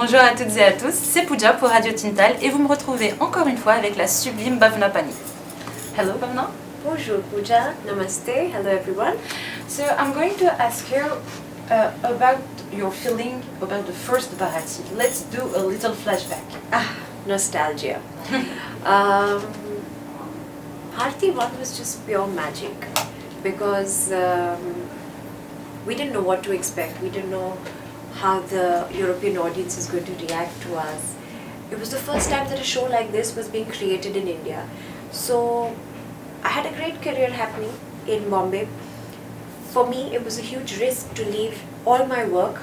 Bonjour à toutes et à tous, c'est Pooja pour RADIOTEENTAAL et vous me retrouvez encore une fois avec la sublime Bhavna Pani. Hello Bhavna. Bonjour Pooja, namaste, hello everyone. So I'm going to ask you about your feeling about the first Bharati. Let's do a little flashback. Nostalgia. Partie 1 was just pure magic because we didn't know what to expect. We didn't know how the European audience is going to react to us. It was the first time that a show like this was being created in India. So I had a great career happening in Bombay. For me, it was a huge risk to leave all my work,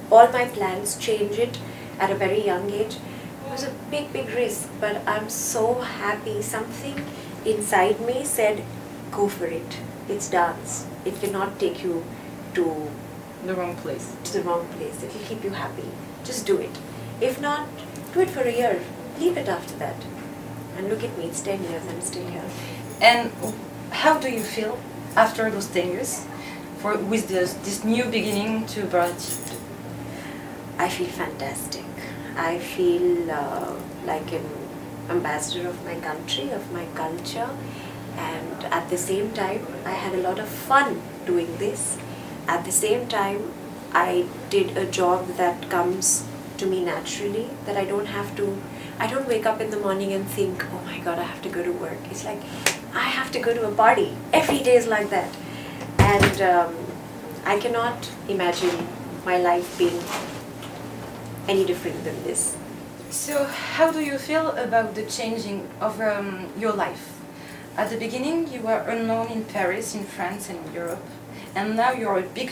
all my plans, change it at a very young age. It was a big, big risk, but I'm so happy. Something inside me said, go for it. It's dance. It cannot take you to The wrong place. It will keep you happy. Just do it. If not, do it for a year. Leave it after that. And look at me, it's 10 years, I'm still here. And how do you feel after those 10 years with this new beginning to Bharati? I feel fantastic. I feel like an ambassador of my country, of my culture, and at the same time I had a lot of fun doing this. At the same time I did a job that comes to me naturally, that I don't wake up in the morning and think, oh my god, I have to go to work. It's like I have to go to a party. Every day is like that. And I cannot imagine my life being any different than this. So how do you feel about the changing of your life? At the beginning you were unknown in Paris, in France and in Europe, and now you're a big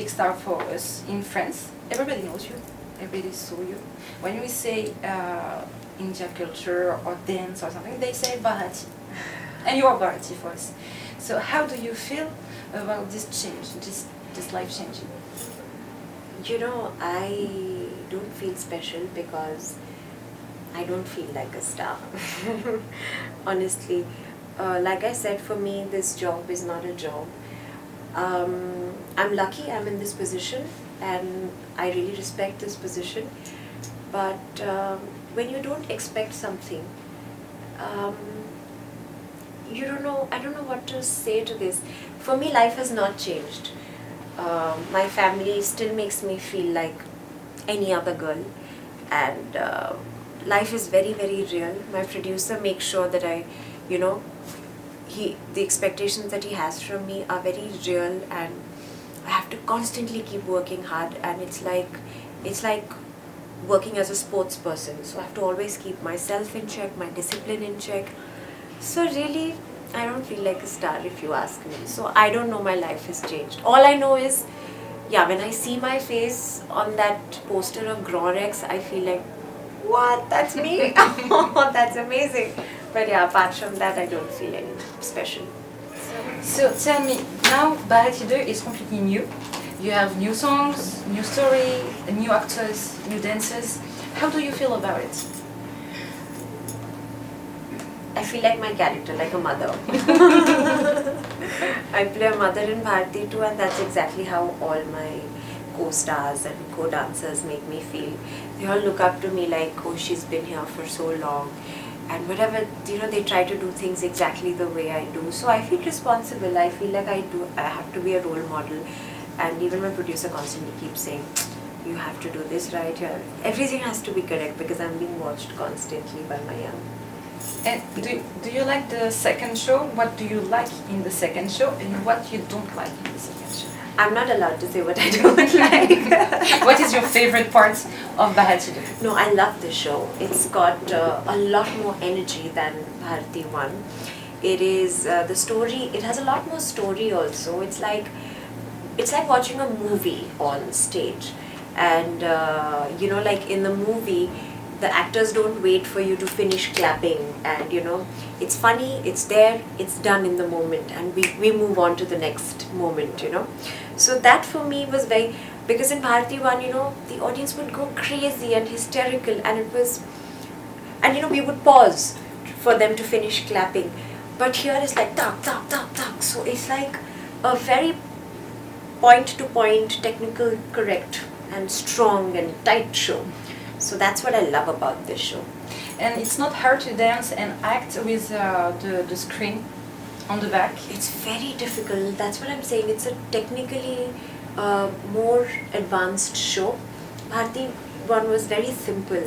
star for us in France. Everybody knows you, everybody saw you. When we say India culture or dance or something, they say Bharati, and you are Bharati for us. So how do you feel about this change, this life changing? You know, I don't feel special because I don't feel like a star. Honestly, like I said, for me this job is not a job. I'm lucky I'm in this position and I really respect this position, but when you don't expect something, I don't know what to say to this. For me, life has not changed. My family still makes me feel like any other girl, and life is very, very real. My producer makes sure that the expectations that he has from me are very real, and I have to constantly keep working hard, and it's like working as a sports person. So I have to always keep myself in check, my discipline in check. So really, I don't feel like a star if you ask me. So I don't know my life has changed. All I know is, when I see my face on that poster of Grand Rex, I feel like, what? That's me? Oh, that's amazing. But apart from that, I don't feel any special. So tell me, now Bharati 2 is completely new. You have new songs, new story, new actors, new dancers. How do you feel about it? I feel like my character, like a mother. I play a mother in Bharati 2, and that's exactly how all my co-stars and co-dancers make me feel. They all look up to me like, oh, she's been here for so long. And whatever, they try to do things exactly the way I do. So I feel responsible. I feel like I have to be a role model. And even my producer constantly keeps saying, you have to do this right here. Everything has to be correct because I'm being watched constantly by my young. And do you like the second show? What do you like in the second show and what you don't like in the second show? I'm not allowed to say what I don't like. What is your favorite part of Bharati 2? No, I love the show. It's got a lot more energy than Bharati 1. It is the story. It has a lot more story also. It's like watching a movie on stage, and like in the movie, the actors don't wait for you to finish clapping, and it's funny, it's there, it's done in the moment, and we move on to the next moment. So that for me was very, because in Bharati 1, the audience would go crazy and hysterical, and we would pause for them to finish clapping, but here it's like tak tak tak tak. So it's like a very point to point technical correct and strong and tight show. So that's what I love about this show. And it's not hard to dance and act with the screen on the back. It's very difficult. That's what I'm saying. It's a technically more advanced show. Bharati one was very simple.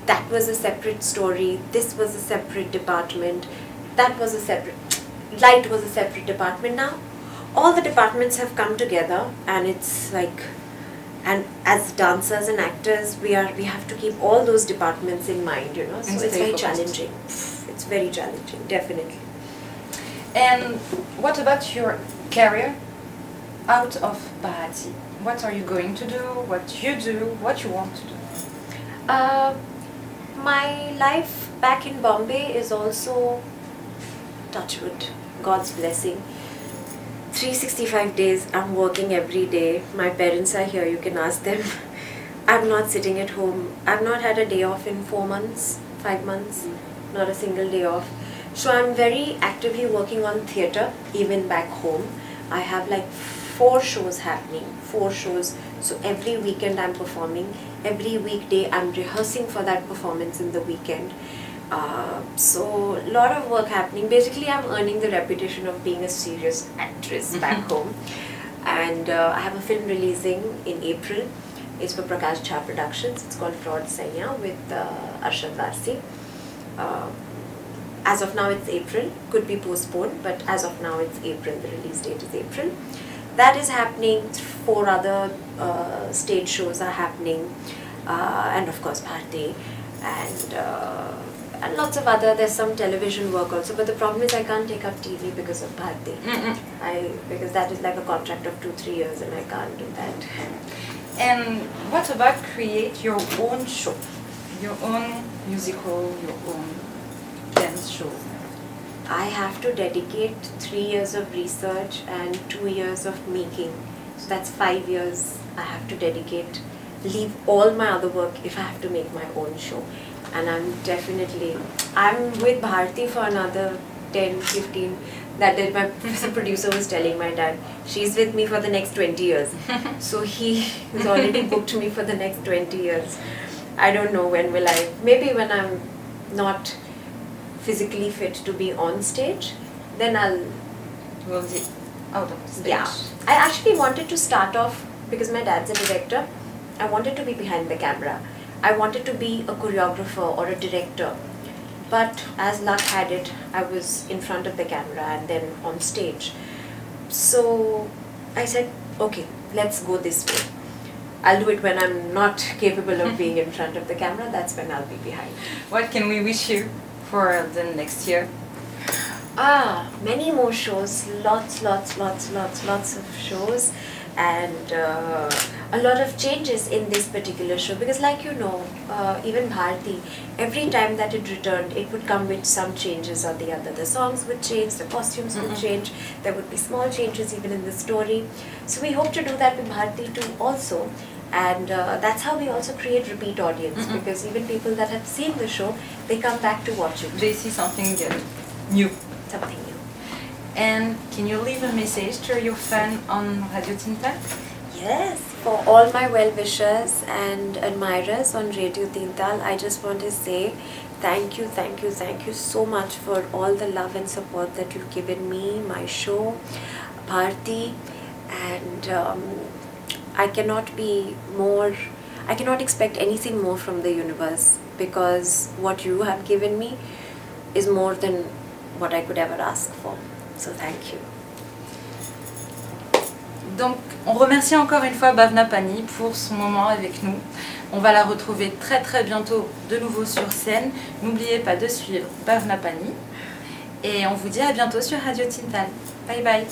That was a separate story. This was a separate department. That was a separate. Light was a separate department. Now, all the departments have come together, and it's like. And as dancers and actors, we have to keep all those departments in mind, you know. So it's very challenging. It's very challenging, definitely. And what about your career out of Bharati? What are you going to do? What you do? What you want to do? My life back in Bombay is also, touch wood, God's blessing. 365 days, I'm working every day. My parents are here, you can ask them. I'm not sitting at home. I've not had a day off in 4 months, 5 months, not a single day off. So I'm very actively working on theatre, even back home. I have like 4 shows happening, 4 shows. So every weekend I'm performing. Every weekday I'm rehearsing for that performance in the weekend. So a lot of work happening. Basically, I'm earning the reputation of being a serious actress back home. And I have a film releasing in April. It's for Prakash Jha Productions. It's called Fraud Saiya with Arshad Varsi. As of now, it's April. Could be postponed, but as of now, it's April. The release date is April. That is happening. 4 other stage shows are happening. And of course, Bharati. And lots of other, there's some television work also, but the problem is I can't take up TV because of Bharati. Because that is like a contract of 2-3 years and I can't do that. And what about create your own show? Your own musical, your own dance show? I have to dedicate 3 years of research and 2 years of making. So that's 5 years I have to dedicate, leave all my other work if I have to make my own show. And I'm with Bharati for another 10, 15. That day my producer was telling my dad, she's with me for the next 20 years. So he has already booked me for the next 20 years. I don't know when will I, maybe when I'm not physically fit to be on stage, then I'll... Will be out of stage. Yeah. I actually wanted to start off, because my dad's a director, I wanted to be behind the camera. I wanted to be a choreographer or a director, but as luck had it, I was in front of the camera and then on stage. So I said, okay, let's go this way. I'll do it when I'm not capable of being in front of the camera, that's when I'll be behind. What can we wish you for the next year? Many more shows, lots of shows. And a lot of changes in this particular show, because like you know, even Bharati, every time that it returned, it would come with some changes or the other. The songs would change, the costumes would change, there would be small changes even in the story. So we hope to do that with Bharati too also. And that's how we also create repeat audience, because even people that have seen the show, they come back to watch it. They see something new. Something new. And can you leave a message to your fan on RADIOTEENTAAL? Yes, for all my well-wishers and admirers on RADIOTEENTAAL, I just want to say thank you so much for all the love and support that you've given me, my show, Bharati, and I cannot expect anything more from the universe, because what you have given me is more than what I could ever ask for. So thank you. Donc, on remercie encore une fois Bhavna Pani pour son moment avec nous. On va la retrouver très bientôt de nouveau sur scène. N'oubliez pas de suivre Bhavna Pani. Et on vous dit à bientôt sur RADIOTEENTAAL. Bye bye.